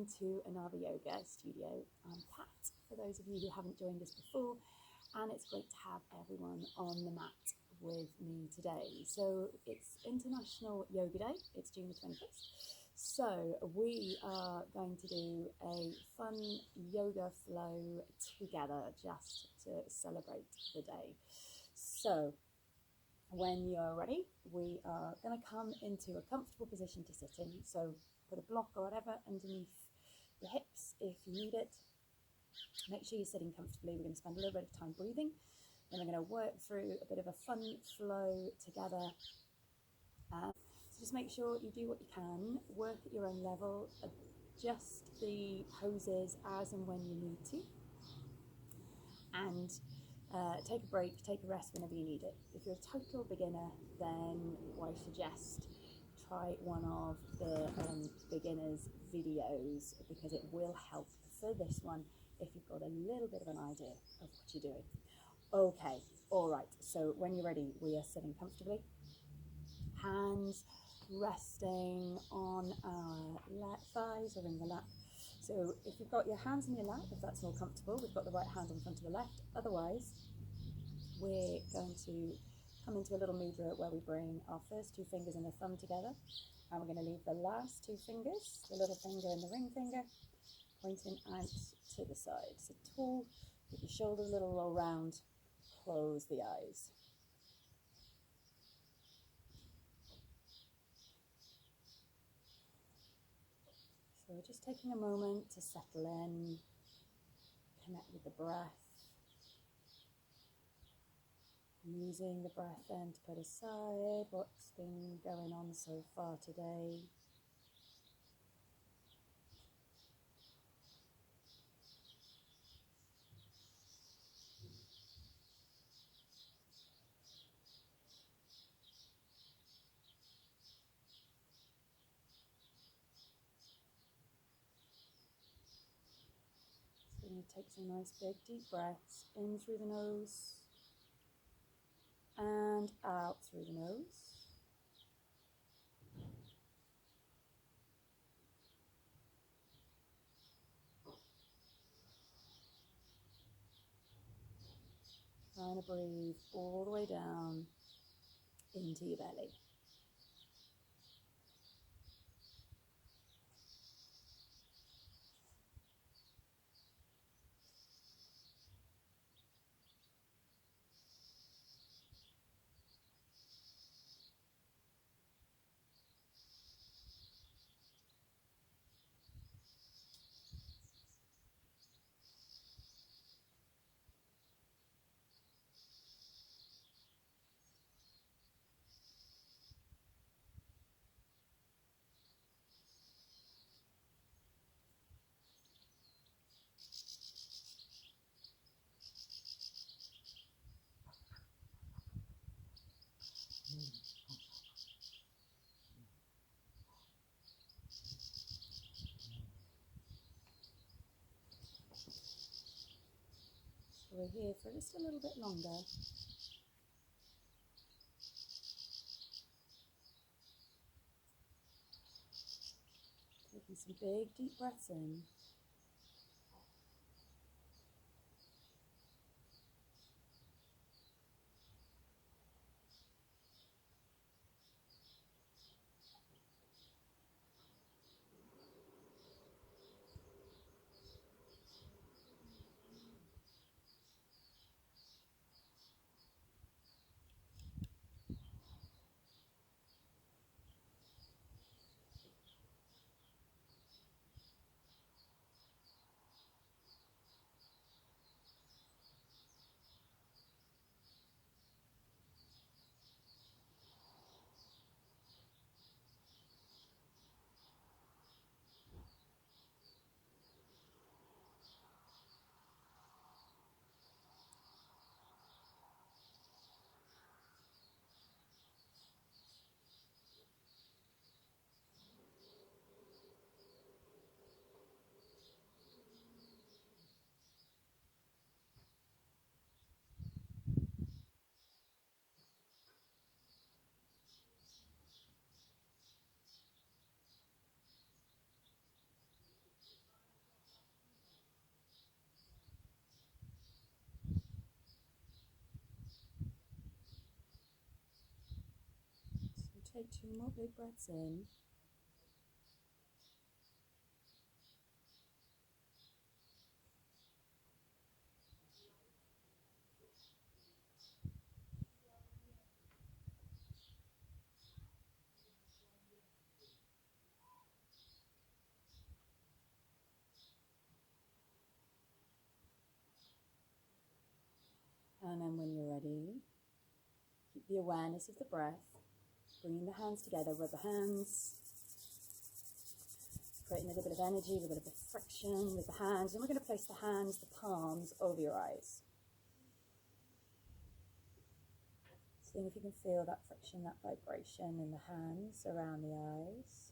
welcome to another yoga studio. I'm Kat, for those of you who haven't joined us before, and it's great to have everyone on the mat with me today. So it's International Yoga Day, it's June the 21st. So we are going to do a fun yoga flow together just to celebrate the day. So when you're ready, we are going to come into a comfortable position to sit in. So put a block or whatever underneath your hips if you need it. Make sure you're sitting comfortably. We're going to spend a little bit of time breathing. Then we're going to work through a bit of a fun flow together. So just make sure you do what you can. Work at your own level. Adjust the poses as and when you need to. And take a break, take a rest whenever you need it. If you're a total beginner, then I suggest try one of the beginners videos, because it will help for this one if you've got a little bit of an idea of what you're doing. Okay, all right, so when you're ready, we are sitting comfortably, hands resting on our thighs or in the lap. So if you've got your hands in your lap, if that's more comfortable, we've got the right hand in front of the left. Otherwise, we're going to come into a little mudra where we bring our first two fingers and the thumb together, and we're going to leave the last two fingers, the little finger and the ring finger, pointing out to the side. So tall, with your shoulders a little roll round, close the eyes. So we're just taking a moment to settle in, connect with the breath, using the breath then to put aside what's been going on so far today. So you're going to take some nice big deep breaths in through the nose and out through the nose. Trying to breathe all the way down into your belly. So we're here for just a little bit longer. Taking some big deep breaths in. take 2 more big breaths in. And then when you're ready, keep the awareness of the breath, bringing the hands together, rub the hands, creating a little bit of energy, a little bit of friction with the hands. And we're going to place the hands, the palms, over your eyes. Seeing if you can feel that friction, that vibration in the hands around the eyes.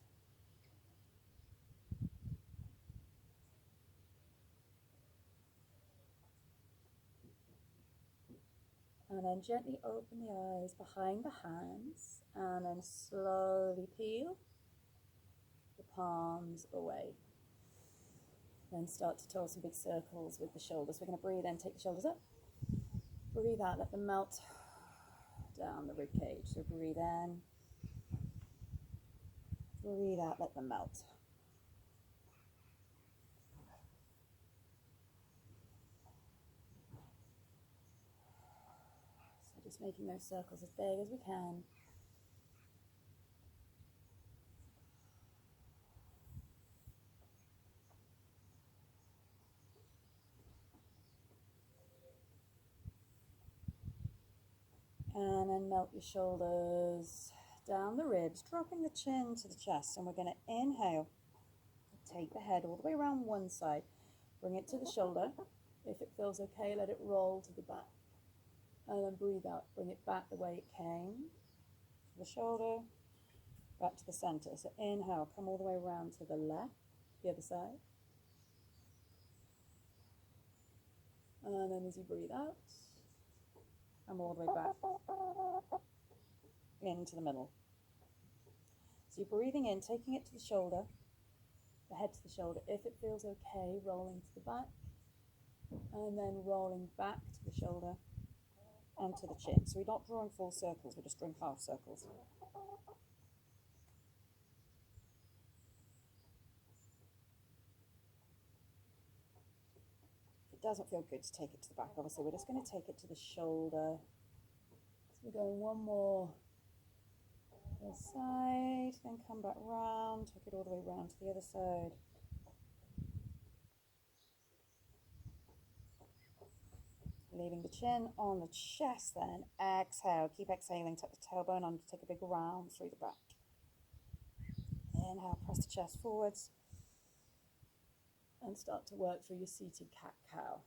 And then gently open the eyes behind the hands and then slowly peel the palms away. Then start to toss some big circles with the shoulders. We're going to breathe in, take the shoulders up. Breathe out, let them melt down the rib cage. So breathe in. Breathe out, let them melt. So just making those circles as big as we can. And then melt your shoulders down the ribs, dropping the chin to the chest. And we're going to inhale, take the head all the way around one side, bring it to the shoulder. If it feels okay, let it roll to the back. And then breathe out, bring it back the way it came, to the shoulder, back to the center. So inhale, come all the way around to the left, the other side. And then as you breathe out, come all the way back into the middle. So you're breathing in, taking it to the shoulder, the head to the shoulder. If it feels okay, rolling to the back, and then rolling back to the shoulder and to the chin. So we're not drawing full circles, we're just drawing half circles. If it doesn't feel good to take it to the back, obviously we're just going to take it to the shoulder. So we're going one more to the side, then come back round, take it all the way round to the other side. Leaving the chin on the chest, then exhale, keep exhaling, tuck the tailbone under, take a big round through the back. Inhale, press the chest forwards and start to work through your seated cat-cow.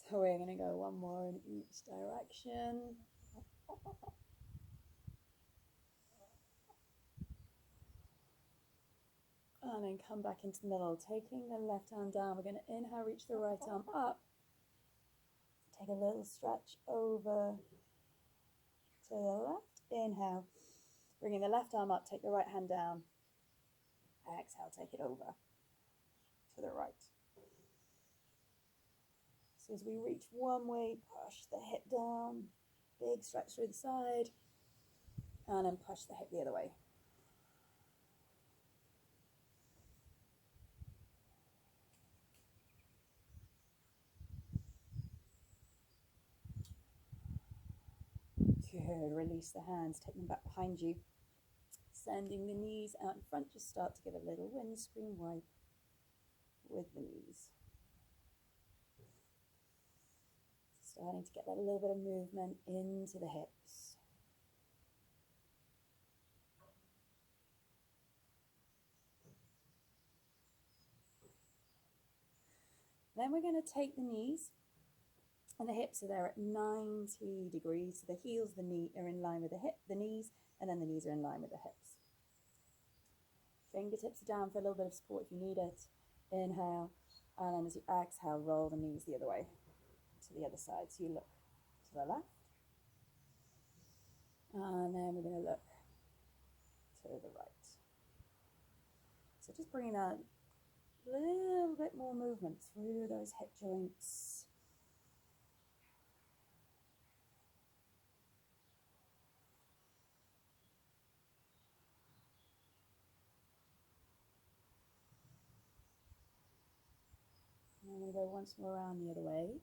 So we're going to go one more in each direction. And then come back into the middle, taking the left arm down. We're going to inhale, reach the right arm up. Take a little stretch over to the left. Inhale, bringing the left arm up, take the right hand down. Exhale, take it over to the right. So as we reach one way, push the hip down, big stretch through the side, and then push the hip the other way. Good, release the hands, take them back behind you. Sending the knees out in front, just start to give a little windscreen wipe with the knees. Starting to get that little bit of movement into the hips. Then we're going to take the knees, and the hips are there at 90 degrees. So the heels, the knee are in line with the knees, and then the knees are in line with the hips. Fingertips are down for a little bit of support if you need it. Inhale, and then as you exhale, roll the knees the other way to the other side. So you look to the left, and then we're going to look to the right. So just bringing a little bit more movement through those hip joints. I'm going to go once more around the other way.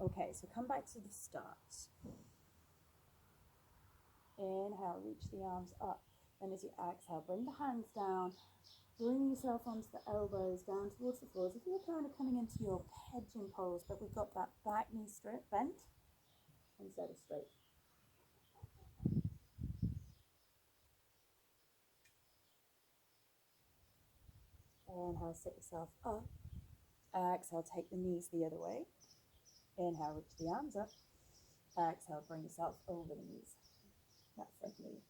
Okay, so come back to the start. Inhale, reach the arms up. Then as you exhale, bring the hands down. Bring yourself onto the elbows, down towards the floor. As if you're kind of coming into your pigeon pose, but we've got that back knee straight, bent instead of straight. Inhale, sit yourself up. Exhale, take the knees the other way. Inhale, reach the arms up. Exhale, bring yourself over the knees. That front knee.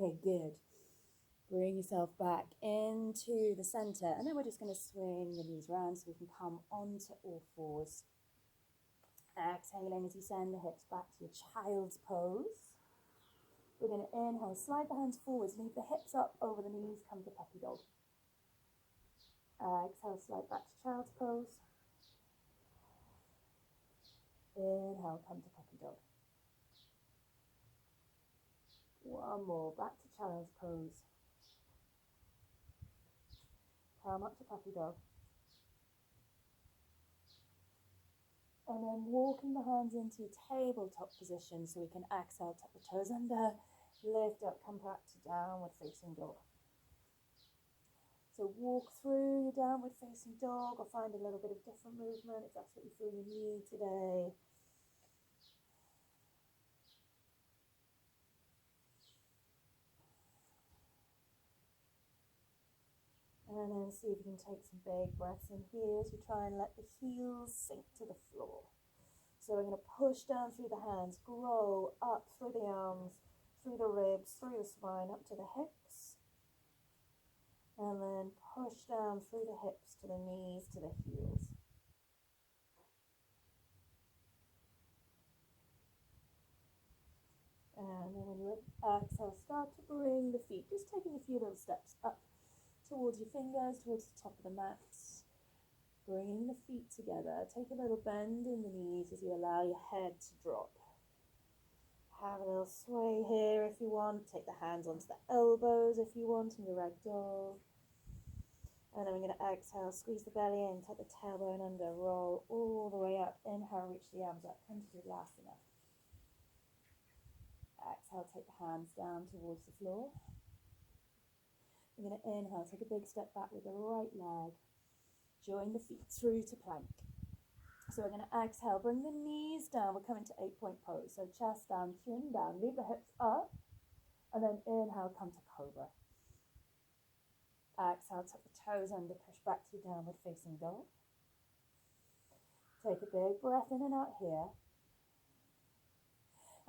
Okay, good. Bring yourself back into the center, and then we're just going to swing the knees around so we can come onto all fours. Exhaling as you send the hips back to your child's pose. We're going to inhale, slide the hands forwards, leave the hips up over the knees, come to puppy dog. Exhale, slide back to child's pose. Inhale, come to puppy dog. One more, back to child's pose. Come up to puppy dog. And then walking the hands into tabletop position so we can exhale, tuck the toes under, lift up, come back to downward facing dog. So walk through your downward facing dog or find a little bit of different movement if that's what you feel you need today. And then see if you can take some big breaths in here as we try and let the heels sink to the floor. So we're going to push down through the hands, grow up through the arms, through the ribs, through the spine, up to the hips. And then push down through the hips to the knees, to the heels. And then when you exhale, start to bring the feet, just taking a few little steps up towards your fingers, towards the top of the mat. Bringing the feet together. Take a little bend in the knees as you allow your head to drop. Have a little sway here if you want. Take the hands onto the elbows if you want in your ragdoll. And then we're going to exhale, squeeze the belly in, tuck the tailbone under, roll all the way up. Inhale, reach the arms up, come to Tadasana. Exhale, take the hands down towards the floor. We're going to inhale, take a big step back with the right leg. Join the feet through to plank. So we're going to exhale, bring the knees down. We're coming to 8-point pose. So chest down, chin down, leave the hips up. And then inhale, come to cobra. Exhale, tuck the toes under, push back to downward facing dog. Take a big breath in and out here.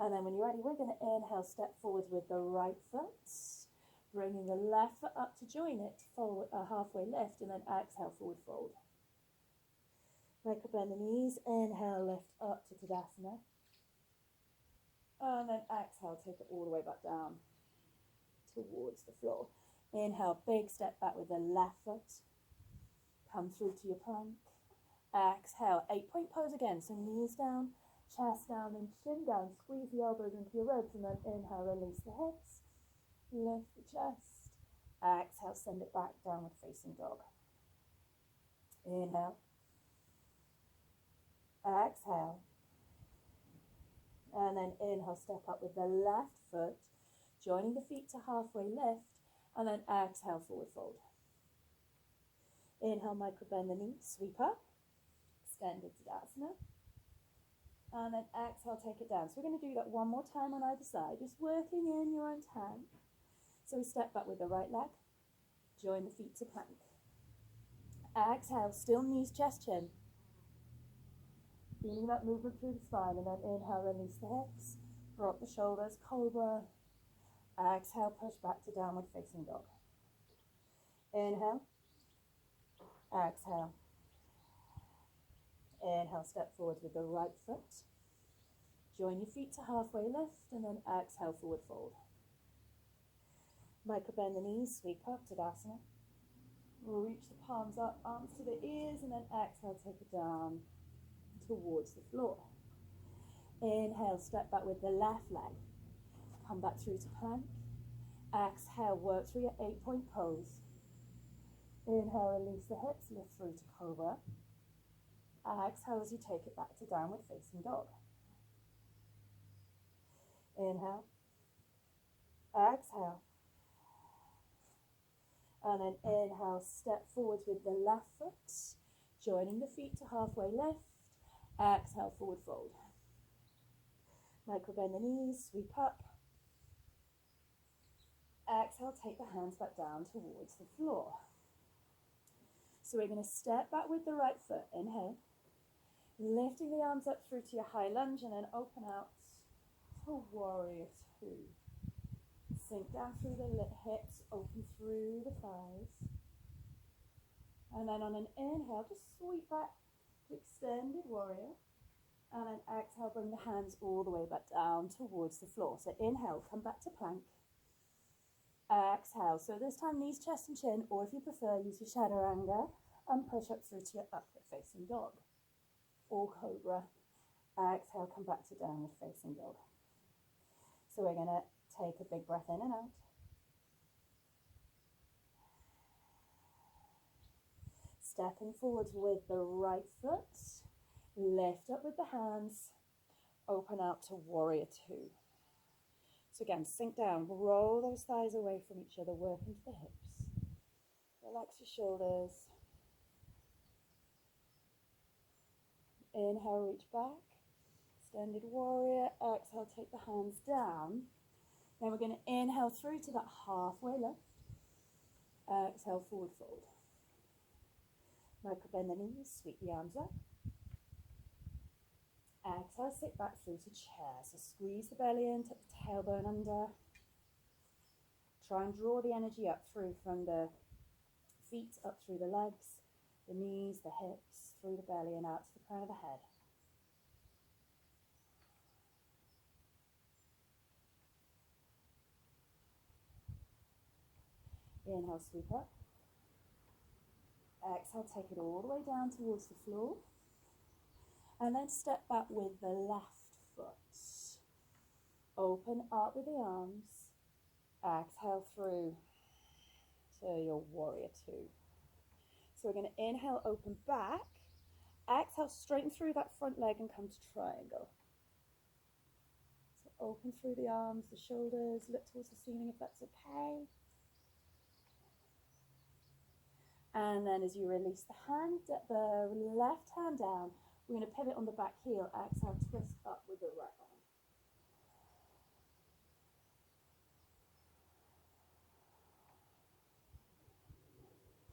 And then when you're ready, we're going to inhale, step forward with the right foot. Bringing the left foot up to join it, forward, halfway lift, and then exhale, forward fold. Micro bend the knees, inhale, lift up to Tadasana. And then exhale, take it all the way back down towards the floor. Inhale, big step back with the left foot. Come through to your plank. Exhale, 8-point pose again, so knees down, chest down, and chin down. Squeeze the elbows into your ribs, and then inhale, release the hips. Lift the chest. Exhale, send it back, downward facing dog. Inhale. Exhale. And then inhale, step up with the left foot, joining the feet to halfway lift, and then exhale, forward fold. Inhale, micro bend the knees, sweep up, extended Tadasana. And then exhale, take it down. So we're going to do that one more time on either side, just working in your own time. So we step back with the right leg, join the feet to plank. Exhale, still knees, chest, chin. Feeling that movement through the spine, and then inhale, release the hips. Drop the shoulders, cobra. Exhale, push back to downward facing dog. Inhale. Exhale. Inhale, step forward with the right foot. Join your feet to halfway lift and then exhale, forward fold. Micro bend the knees, sweep up, Tadasana. Reach the palms up, arms to the ears, and then exhale, take it down towards the floor. Inhale, step back with the left leg. Come back through to plank. Exhale, work through your 8-point pose. Inhale, release the hips, lift through to cobra. Exhale as you take it back to downward facing dog. Inhale. Exhale. And then inhale, step forwards with the left foot, joining the feet to halfway lift. Exhale, forward fold. Micro bend the knees, sweep up. Exhale, take the hands back down towards the floor. So we're going to step back with the right foot. Inhale. Lifting the arms up through to your high lunge and then open out to warrior two. Sink down through the hips, open through the thighs. And then on an inhale, just sweep back to extended warrior. And then exhale, bring the hands all the way back down towards the floor. So inhale, come back to plank. Exhale. So this time, knees, chest and chin, or if you prefer, use your chaturanga and push up through to your upward facing dog or cobra. Exhale, come back to downward facing dog. So we're going to take a big breath in and out. Stepping forwards with the right foot. Lift up with the hands. Open out to warrior two. So again, sink down. Roll those thighs away from each other. Work into the hips. Relax your shoulders. Inhale, reach back. Extended warrior. Exhale, take the hands down. Then we're going to inhale through to that halfway lift. Exhale, forward fold. Micro bend the knees, sweep the arms up. Exhale, sit back through to chair. So squeeze the belly in, tuck the tailbone under. Try and draw the energy up through from the feet, up through the legs, the knees, the hips, through the belly and out to the crown of the head. Inhale, sweep up. Exhale, take it all the way down towards the floor. And then step back with the left foot. Open up with the arms. Exhale through to your warrior two. So we're going to inhale, open back. Exhale, straighten through that front leg and come to triangle. So open through the arms, the shoulders, look towards the ceiling if that's okay. And then as you release the left hand down, we're going to pivot on the back heel. Exhale, twist up with the right arm.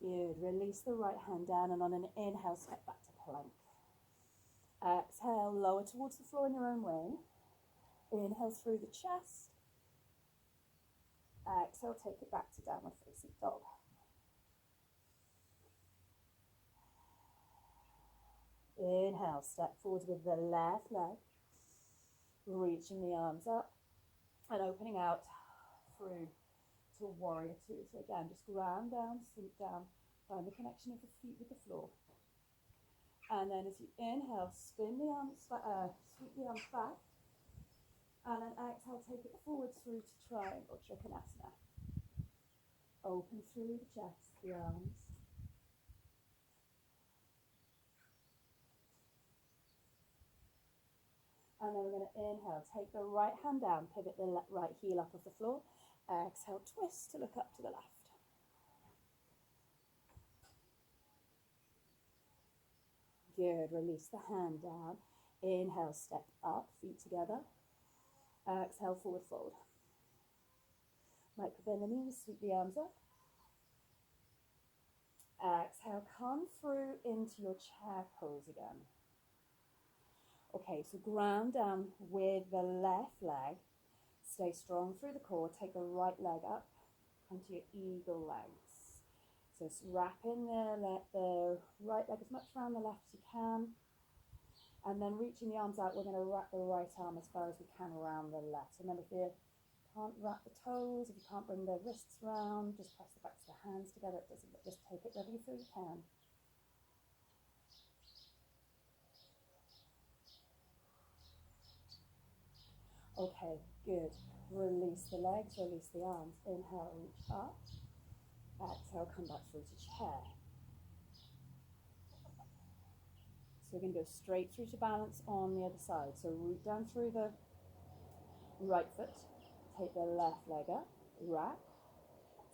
Good. Release the right hand down and on an inhale, step back to plank. Exhale, lower towards the floor in your own way. Inhale through the chest. Exhale, take it back to downward facing dog. Inhale, step forward with the left leg, reaching the arms up and opening out through to warrior two. So again, just ground down, sink down, find the connection of the feet with the floor. And then as you inhale, spin the arms, sweep the arms back, and then exhale, take it forward through to triangle, Trikonasana. Open through the chest, the arms. And then we're going to inhale, take the right hand down, pivot the right heel up off the floor. Exhale, twist to look up to the left. Good, release the hand down. Inhale, step up, feet together. Exhale, forward fold. Micro bend the knees, sweep the arms up. Exhale, come through into your chair pose again. Okay, so ground down with the left leg. Stay strong through the core. Take the right leg up onto your eagle legs. So it's wrapping the right leg as much around the left as you can. And then reaching the arms out, we're going to wrap the right arm as far as we can around the left. So remember, if you can't wrap the toes, if you can't bring the wrists round, just press the backs of the hands together. It doesn't, just take it wherever you feel you can. Okay, good. Release the legs, release the arms. Inhale, reach up. Exhale, come back through to chair. So we're going to go straight through to balance on the other side. So root down through the right foot. Take the left leg up, wrap.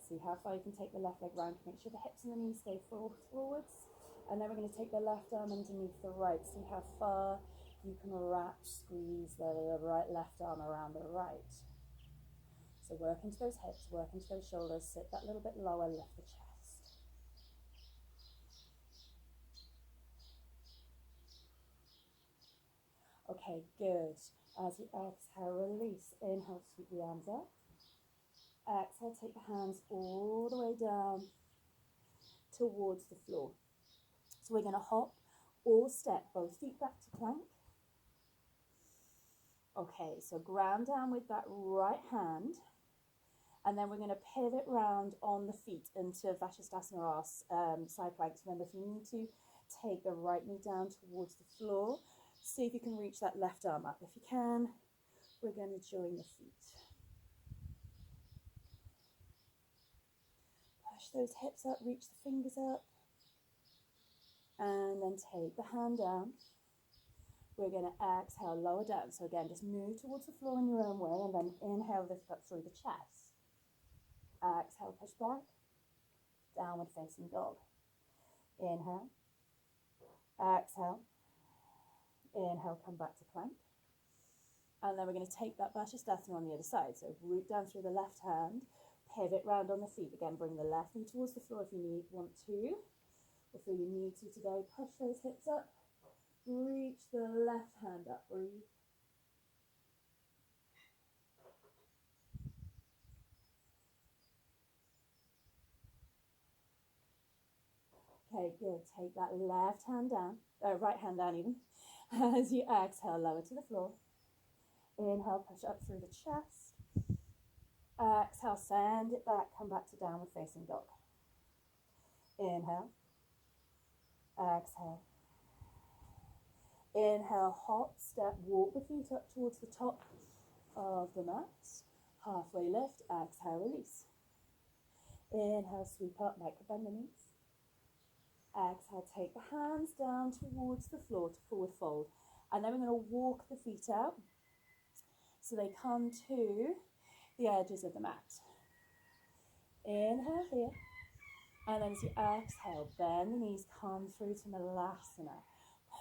See how far you can take the left leg round. Make sure the hips and the knees stay forwards. And then we're going to take the left arm underneath the right. See how far you can wrap, squeeze the left arm around the right. So work into those hips, work into those shoulders. Sit that little bit lower, lift the chest. Okay, good. As you exhale, release. Inhale, sweep the arms up. Exhale, take the hands all the way down towards the floor. So we're going to hop or step both feet back to plank. Okay, so ground down with that right hand. And then we're going to pivot round on the feet into Vashisthasana or side planks. Remember, if you need to, take the right knee down towards the floor. See if you can reach that left arm up. If you can, we're going to join the feet. Push those hips up, reach the fingers up. And then take the hand down. We're going to exhale, lower down. So again, just move towards the floor in your own way. And then inhale, lift up through the chest. Exhale, push back. Downward facing dog. Inhale. Exhale. Inhale, come back to plank. And then we're going to take that Vashisthasana on the other side. So root down through the left hand, pivot round on the feet. Again, bring the left knee towards the floor if you want to. Or feel you need to today. Push those hips up. Reach the left hand up. Breathe. Okay, good. Take that left hand down, right hand down even. As you exhale, lower to the floor. Inhale, push up through the chest. Exhale, send it back, come back to downward facing dog. Inhale. Exhale. Inhale, hop, step, walk the feet up towards the top of the mat. Halfway lift, exhale, release. Inhale, sweep up, micro bend the knees. Exhale, take the hands down towards the floor to forward fold. And then we're going to walk the feet out so they come to the edges of the mat. Inhale here. And then as you exhale, bend the knees, come through to Malasana.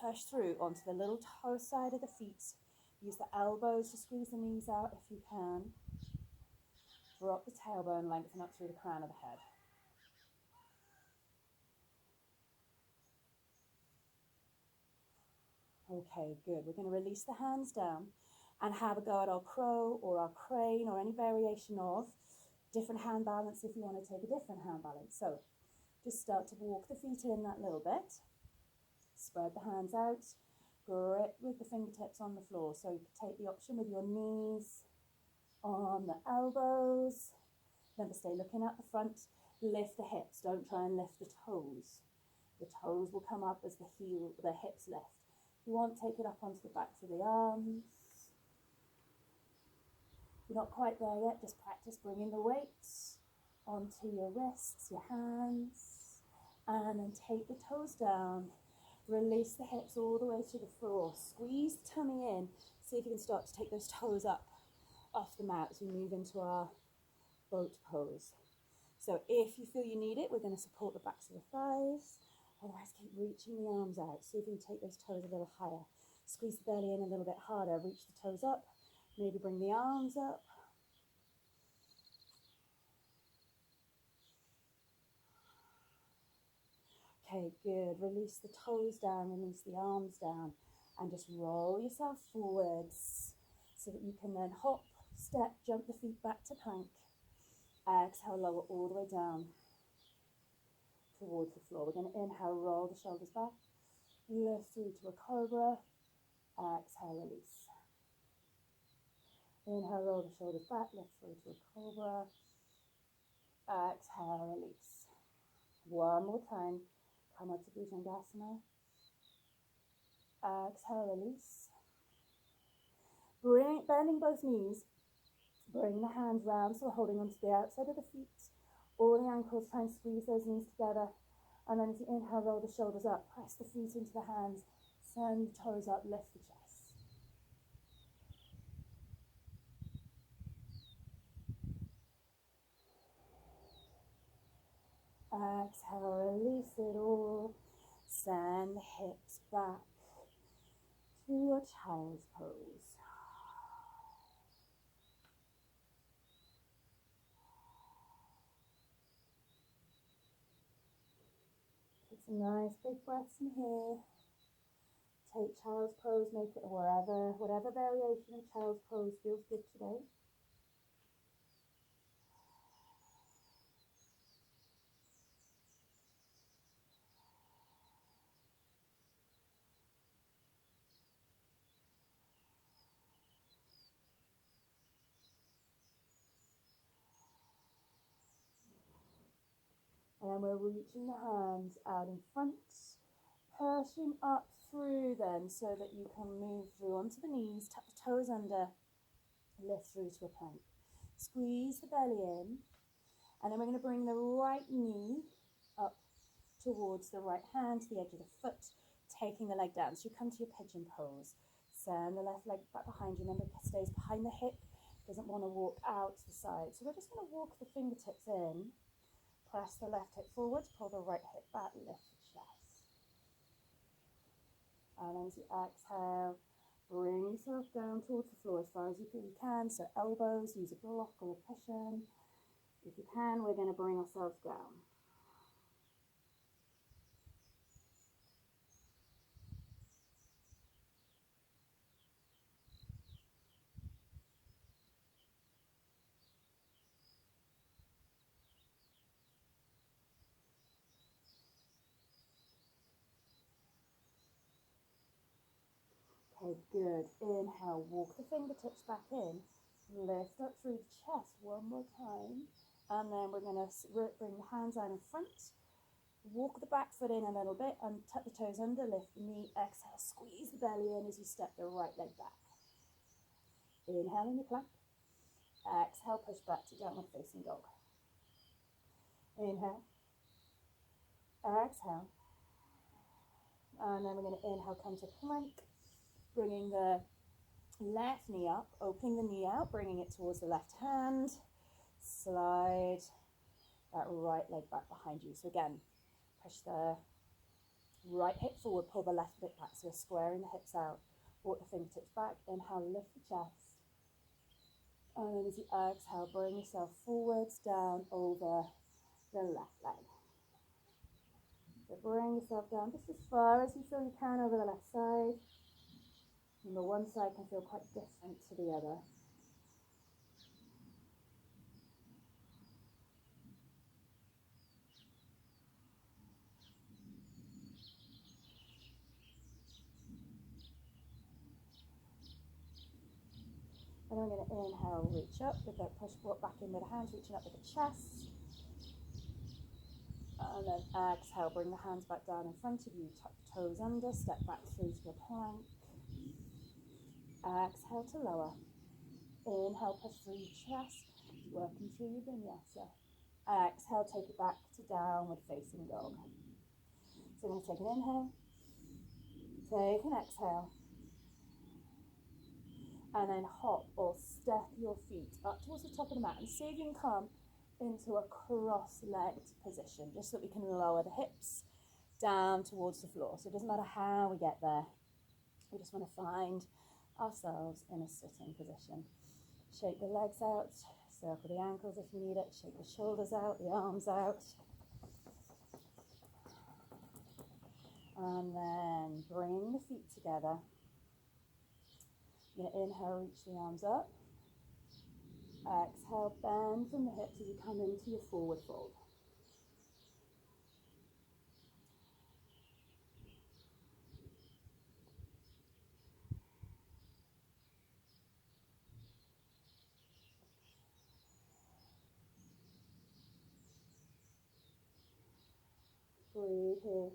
Push through onto the little toe side of the feet. Use the elbows to squeeze the knees out if you can. Drop the tailbone, lengthen up through the crown of the head. Okay, good. We're going to release the hands down and have a go at our crow or our crane or any variation of different hand balance if you want to take a different hand balance. So just start to walk the feet in that little bit. Spread the hands out. Grip with the fingertips on the floor. So you can take the option with your knees on the elbows. Remember, stay looking at the front. Lift the hips. Don't try and lift the toes. The toes will come up as the hips lift. If you want, take it up onto the backs of the arms. If you're not quite there yet, just practice bringing the weights onto your wrists, your hands, and then take the toes down. Release the hips all the way to the floor. Squeeze the tummy in. See if you can start to take those toes up off the mat as we move into our boat pose. So if you feel you need it, we're going to support the backs of the thighs. Otherwise, keep reaching the arms out. See if you can take those toes a little higher. Squeeze the belly in a little bit harder. Reach the toes up. Maybe bring the arms up. Okay, good. Release the toes down. Release the arms down. And just roll yourself forwards so that you can then hop, step, jump the feet back to plank. Exhale, lower all the way down towards the floor. We're going to inhale, roll the shoulders back, lift through to a cobra. Exhale, release. Inhale, roll the shoulders back, lift through to a cobra. Exhale, release. One more time. Come up to Bhujangasana. Exhale, release. Bending both knees. Bring the hands round, so we're holding onto the outside of the feet. All the ankles, try and squeeze those knees together. And then as you inhale, roll the shoulders up. Press the feet into the hands. Send the toes up, lift the chest. Exhale, release it all. Send the hips back to your child's pose. Take some nice big breaths in here. Take child's pose, make it whatever variation of child's pose feels good today. And then we're reaching the hands out in front, pushing up through them so that you can move through onto the knees, tuck the toes under, lift through to a plank. Squeeze the belly in, and then we're going to bring the right knee up towards the right hand to the edge of the foot, taking the leg down. So you come to your pigeon pose. Send the left leg back behind you. Remember, it stays behind the hip, doesn't want to walk out to the side. So we're just going to walk the fingertips in. Press the left hip forwards, pull the right hip back, lift the chest. And then as you exhale, bring yourself down towards the floor as far as you feel you can. So elbows, use a block or a cushion. If you can, we're going to bring ourselves down. Okay, good. Inhale, walk the fingertips back in. Lift up through the chest one more time. And then we're going to bring the hands out in front. Walk the back foot in a little bit and tuck the toes under. Lift the knee. Exhale, squeeze the belly in as you step the right leg back. Inhale in the plank. Exhale, push back to downward facing dog. Inhale. Exhale. And then we're going to inhale, come to plank. Bringing the left knee up, opening the knee out, bringing it towards the left hand. Slide that right leg back behind you. So again, push the right hip forward, pull the left hip back. So we're squaring the hips out. Walk the fingertips back. Inhale, lift the chest. And then as you exhale, bring yourself forwards, down over the left leg. So bring yourself down just as far as you feel you can over the left side. And the one side can feel quite different to the other. And I'm going to inhale, reach up with that push back in with the hands, reaching up with the chest. And then exhale, bring the hands back down in front of you, tuck the toes under, step back through to a plank. Exhale to lower. Inhale, push through your chest, working through your vinyasa. Exhale, take it back to downward facing dog. So we're going to take an inhale, take an exhale, and then hop or step your feet up towards the top of the mat and see if you can come into a cross-legged position, just so that we can lower the hips down towards the floor. So it doesn't matter how we get there. We just want to find ourselves in a sitting position. Shake the legs out, circle the ankles if you need it, shake the shoulders out, the arms out. And then bring the feet together. You're going to inhale, reach the arms up. Exhale, bend from the hips as you come into your forward fold. Breathe here.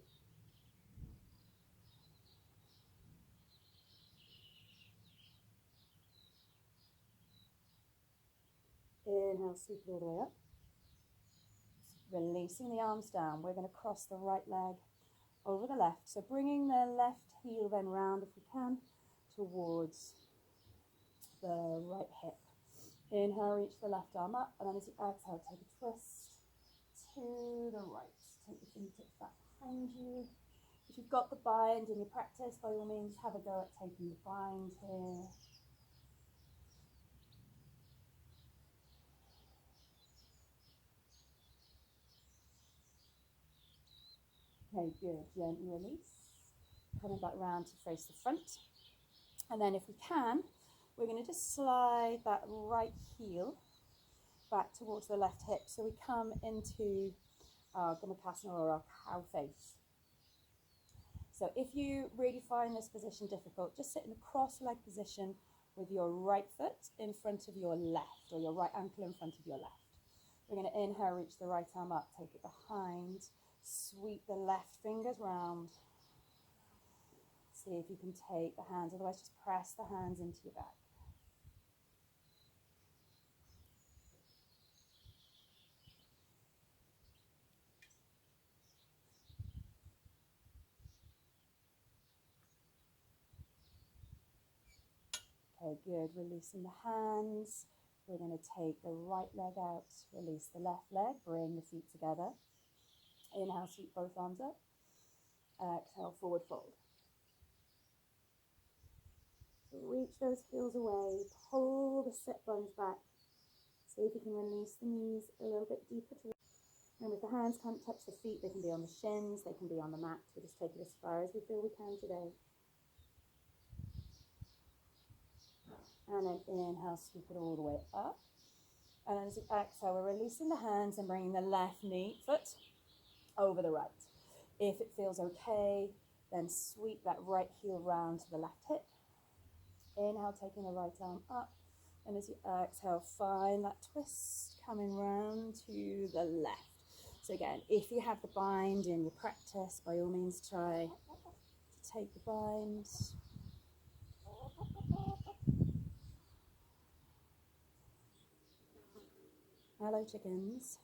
Inhale, sweep it all the way up. Releasing the arms down. We're going to cross the right leg over the left. So bringing the left heel then round, if we can, towards the right hip. Inhale, reach the left arm up, and then as you exhale, take a twist to the right. Take your fingertips back behind you. If you've got the bind in your practice, by all means, have a go at taking the bind here. Okay, good. Gently release. Coming back round to face the front. And then if we can, we're going to just slide that right heel back towards the left hip. So we come into our Gomukhasana, or our cow face. So if you really find this position difficult, just sit in a cross-leg position with your right foot in front of your left, or your right ankle in front of your left. We're going to inhale, reach the right arm up, take it behind, sweep the left fingers round. See if you can take the hands, otherwise just press the hands into your back. Okay, good. Releasing the hands. We're going to take the right leg out, release the left leg, bring the feet together. Inhale, sweep both arms up. Exhale, forward fold. So reach those heels away, pull the sit bones back. See if you can release the knees a little bit deeper. And if the hands can't touch the feet, they can be on the shins, they can be on the mat. We'll just take it as far as we feel we can today. And then inhale, sweep it all the way up. And then as you exhale, we're releasing the hands and bringing the left knee, foot over the right. If it feels okay, then sweep that right heel round to the left hip. Inhale, taking the right arm up. And as you exhale, find that twist coming round to the left. So again, if you have the bind in your practice, by all means try to take the bind. Hello, chickens.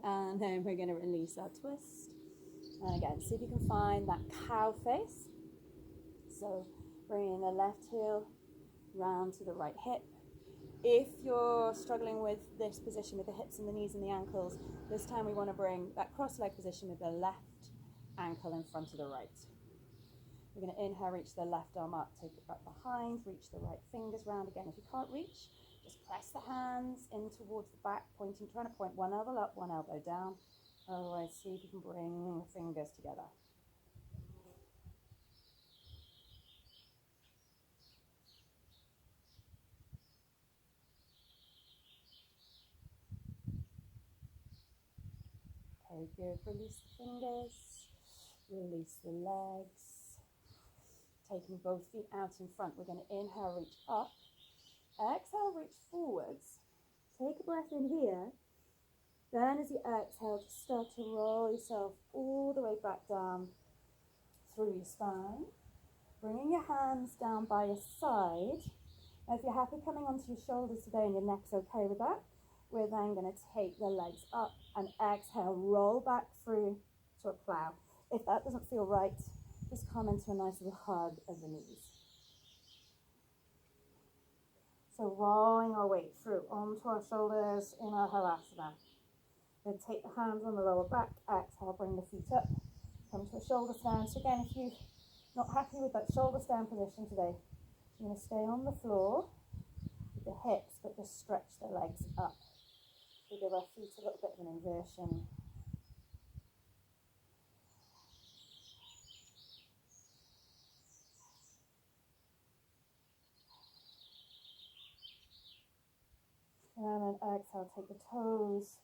And then we're going to release our twist. And again, see if you can find that cow face. So bringing the left heel round to the right hip. If you're struggling with this position with the hips and the knees and the ankles, this time we want to bring that cross-leg position with the left ankle in front of the right. We're going to inhale, reach the left arm up, take it back behind, reach the right fingers round. Again, if you can't reach, just press the hands in towards the back, pointing, trying to point one elbow up, one elbow down. Otherwise, see if you can bring the fingers together. Okay, good. Release the fingers, release the legs. Taking both feet out in front, we're going to inhale, reach up. Exhale, reach forwards. Take a breath in here. Then as you exhale, just start to roll yourself all the way back down through your spine. Bringing your hands down by your side. Now if you're happy coming onto your shoulders today and your neck's okay with that, we're then going to take the legs up and exhale, roll back through to a plow. If that doesn't feel right, just come into a nice little hug of the knees. So rolling our weight through onto our shoulders in our Halasana. Then take the hands on the lower back, exhale, bring the feet up, come to a shoulder stand. So again, if you're not happy with that shoulder stand position today, you're going to stay on the floor with the hips, but just stretch the legs up. We give our feet a little bit of an inversion. then exhale, take the toes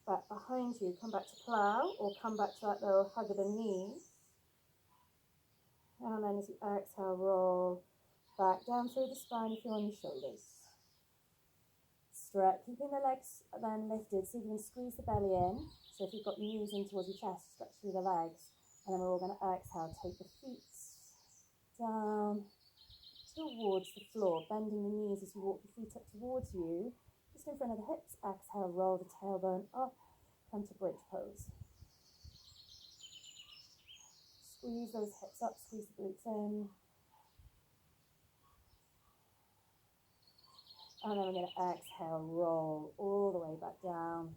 back behind you. Come back to plow or come back to that little hug of the knees. And then as you exhale, roll back down through the spine if you're on your shoulders. Stretch, keeping the legs then lifted, so you can squeeze the belly in. So if you've got your knees in towards your chest, stretch through the legs. And then we're all going to exhale, take the feet down towards the floor, bending the knees as you walk your feet up towards you, just in front of the hips. Exhale, roll the tailbone up, come to bridge pose. Squeeze those hips up, squeeze the glutes in. And then we're going to exhale, roll all the way back down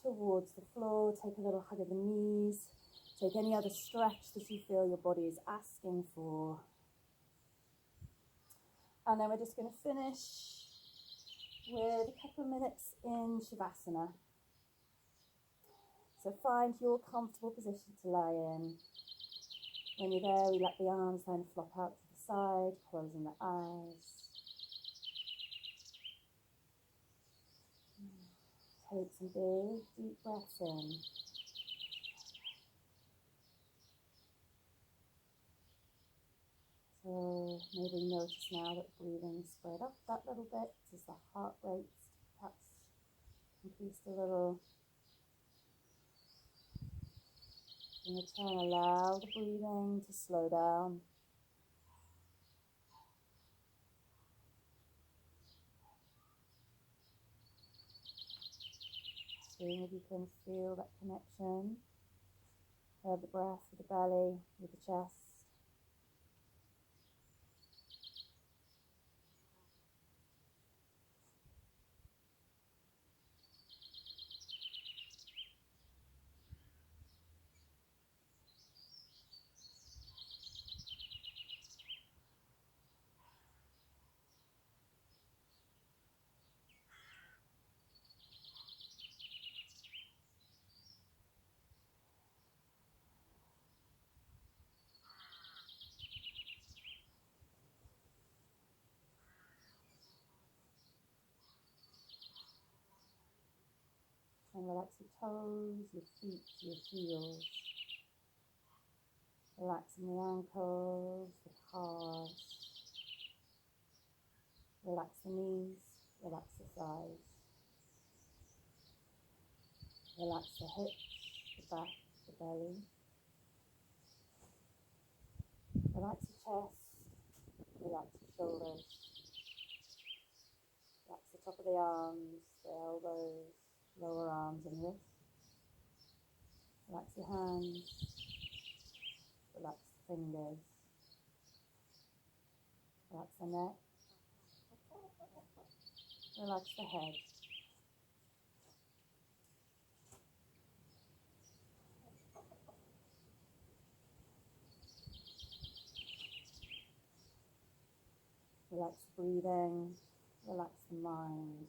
towards the floor. Take a little hug of the knees. Take any other stretch that you feel your body is asking for. And then we're just going to finish with a couple of minutes in Shavasana. So find your comfortable position to lie in. When you're there, we let the arms then flop out to the side, closing the eyes. Take some big, deep breaths in. So maybe notice now that breathing spread up that little bit as the heart rate perhaps increased a little. In return, allow the breathing to slow down. Seeing if you can feel that connection of the breath with the belly, with the chest. And relax your toes, your feet, your heels. Relaxing the ankles, the calves. Relax the knees, relax the thighs. Relax the hips, the back, the belly. Relax your chest, relax your shoulders. Relax the top of the arms, the elbows, lower arms and wrists. Relax your hands, relax the fingers. Relax the neck, relax the head. Relax the breathing, relax the mind.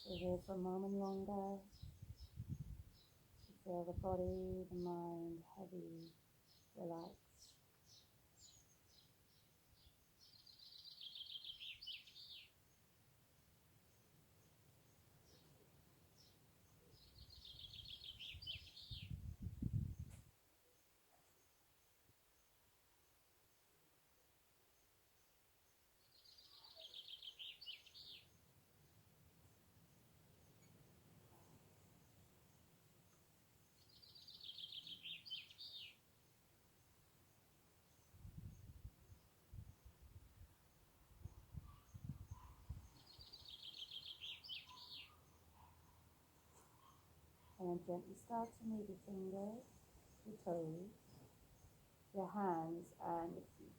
Stay here for a moment longer. Feel the body, the mind heavy, relaxed. then gently start to move your fingers, your toes, your hands and your feet.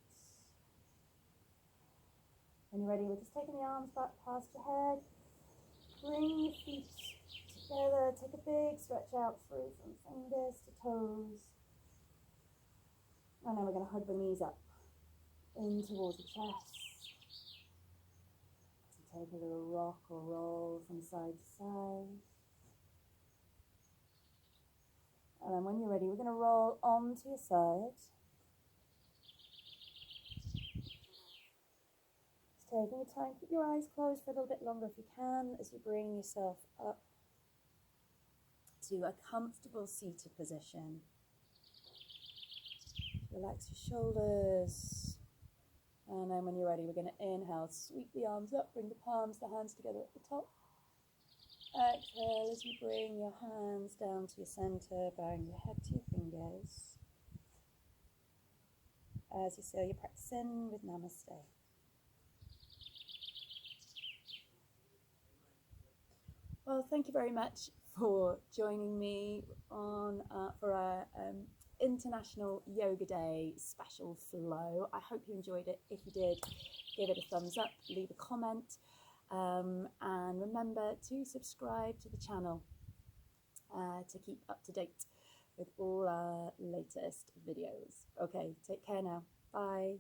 When you're ready, we're just taking the arms back past your head. Bring your feet together. Take a big stretch out through from fingers to toes. And then we're going to hug the knees up in towards the chest. So take a little rock or roll from side to side. And then when you're ready, we're going to roll onto your side. Just taking your time, keep your eyes closed for a little bit longer if you can, as you bring yourself up to a comfortable seated position. Relax your shoulders. And then when you're ready, we're going to inhale, sweep the arms up, bring the palms, the hands together at the top. Exhale as you bring your hands down to your center, bowing your head to your fingers. As you seal your practice in with Namaste. Well, thank you very much for joining me on for our International Yoga Day special flow. I hope you enjoyed it. If you did, give it a thumbs up, leave a comment, and remember to subscribe to the channel to keep up to date with all our latest videos. Okay, take care now. Bye.